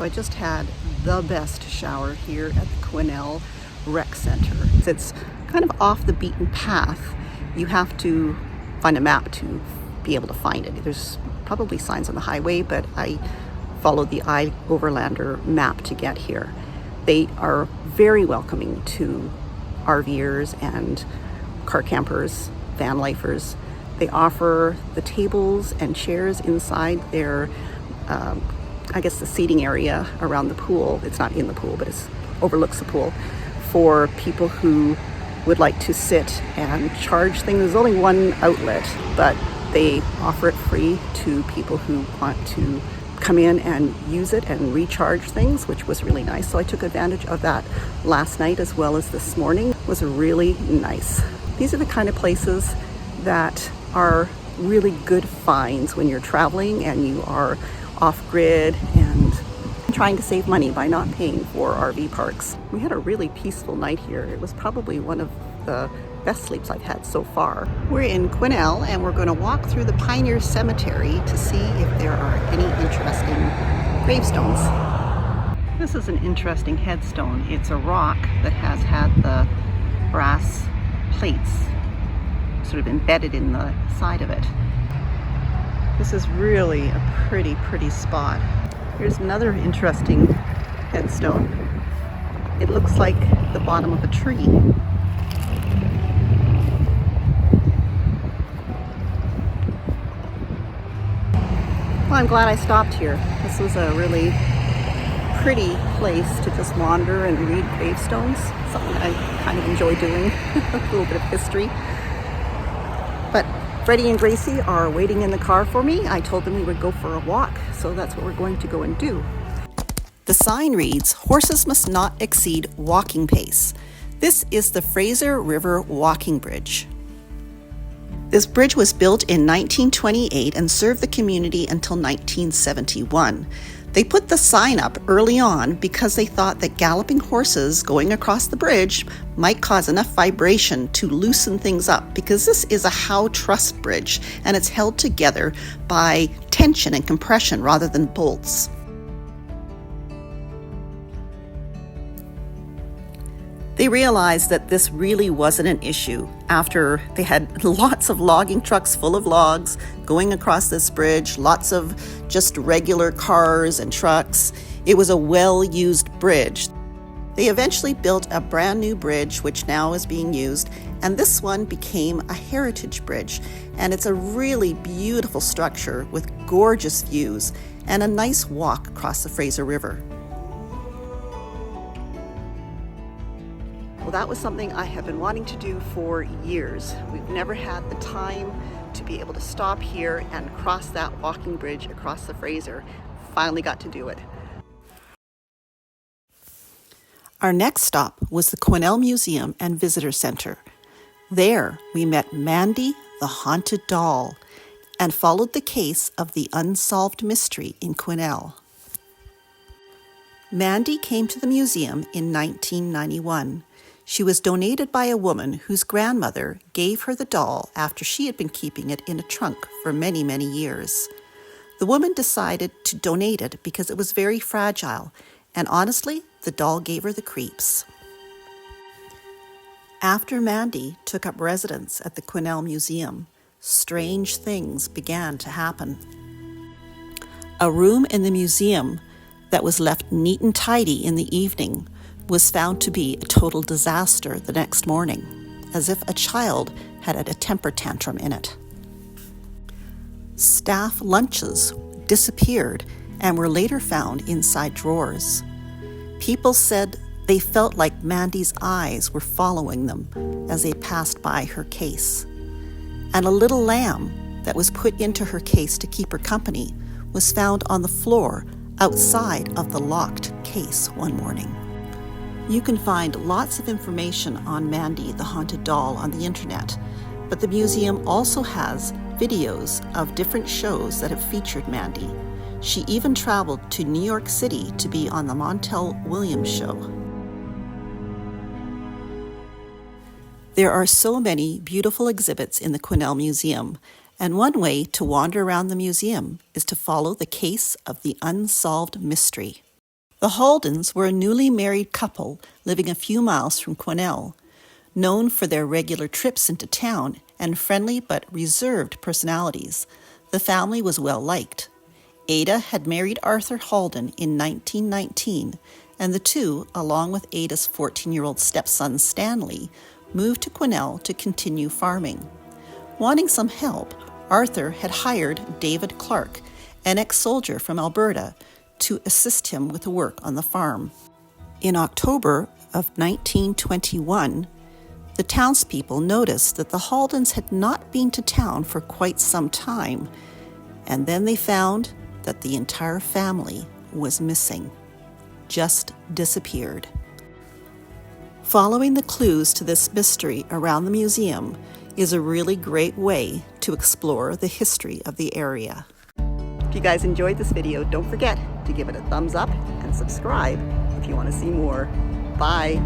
I just had the best shower here at the Quesnel Rec Centre. It's kind of off the beaten path. You have to find a map to be able to find it. There's probably signs on the highway, but I followed the iOverlander map to get here. They are very welcoming to RVers and car campers, van lifers. They offer the tables and chairs inside their I guess the seating area around the pool. It's not in the pool, but it overlooks the pool for people who would like to sit and charge things. There's only one outlet, but they offer it free to people who want to come in and use it and recharge things, which was really nice. So I took advantage of that last night as well as this morning. It was really nice. These are the kind of places that are really good finds when you're traveling and you are off-grid and trying to save money by not paying for RV parks. We had a really peaceful night here. It was probably one of the best sleeps I've had so far. We're in Quesnel and we're going to walk through the Pioneer Cemetery to see if there are any interesting gravestones. This is an interesting headstone. It's a rock that has had the brass plates sort of embedded in the side of it. This is really a pretty spot. Here's another interesting headstone. It looks like the bottom of a tree. Well, I'm glad I stopped here. This was a really pretty place to just wander and read gravestones. Something I kind of enjoy doing, a little bit of history. But Freddie and Gracie are waiting in the car for me. I told them we would go for a walk, so that's what we're going to go and do. The sign reads, "Horses must not exceed walking pace." This is the Fraser River Walking Bridge. This bridge was built in 1928 and served the community until 1971. They put the sign up early on because they thought that galloping horses going across the bridge might cause enough vibration to loosen things up, because this is a Howe truss bridge and it's held together by tension and compression rather than bolts. They realized that this really wasn't an issue after they had lots of logging trucks full of logs going across this bridge, lots of just regular cars and trucks. It was a well-used bridge. They eventually built a brand new bridge, which now is being used, and this one became a heritage bridge. And it's a really beautiful structure with gorgeous views and a nice walk across the Fraser River. Well, that was something I have been wanting to do for years. We've never had the time to be able to stop here and cross that walking bridge across the Fraser. Finally got to do it. Our next stop was the Quesnel Museum and Visitor Centre. There we met Mandy, the haunted doll, and followed the case of the unsolved mystery in Quesnel. Mandy came to the museum in 1991. She was donated by a woman whose grandmother gave her the doll after she had been keeping it in a trunk for many years. The woman decided to donate it because it was very fragile, and honestly, the doll gave her the creeps. After Mandy took up residence at the Quesnel Museum, strange things began to happen. A room in the museum that was left neat and tidy in the evening was found to be a total disaster the next morning, as if a child had a temper tantrum in it. Staff lunches disappeared and were later found inside drawers. People said they felt like Mandy's eyes were following them as they passed by her case. And a little lamb that was put into her case to keep her company was found on the floor outside of the locked case one morning. You can find lots of information on Mandy, the haunted doll, on the internet, but the museum also has videos of different shows that have featured Mandy. She even traveled to New York City to be on the Montel Williams show. There are so many beautiful exhibits in the Quesnel Museum, and one way to wander around the museum is to follow the case of the unsolved mystery. The Haldens were a newly married couple living a few miles from Quesnel, known for their regular trips into town and friendly but reserved personalities. The family was well liked. Ada had married Arthur Halden in 1919, and the two, along with Ada's 14-year-old stepson Stanley, moved to Quesnel to continue farming. Wanting some help, Arthur had hired David Clark, an ex-soldier from Alberta, to assist him with the work on the farm. In October of 1921, the townspeople noticed that the Haldens had not been to town for quite some time, and then they found that the entire family was missing, just disappeared. Following the clues to this mystery around the museum is a really great way to explore the history of the area. If you guys enjoyed this video, don't forget to give it a thumbs up and subscribe if you want to see more. Bye!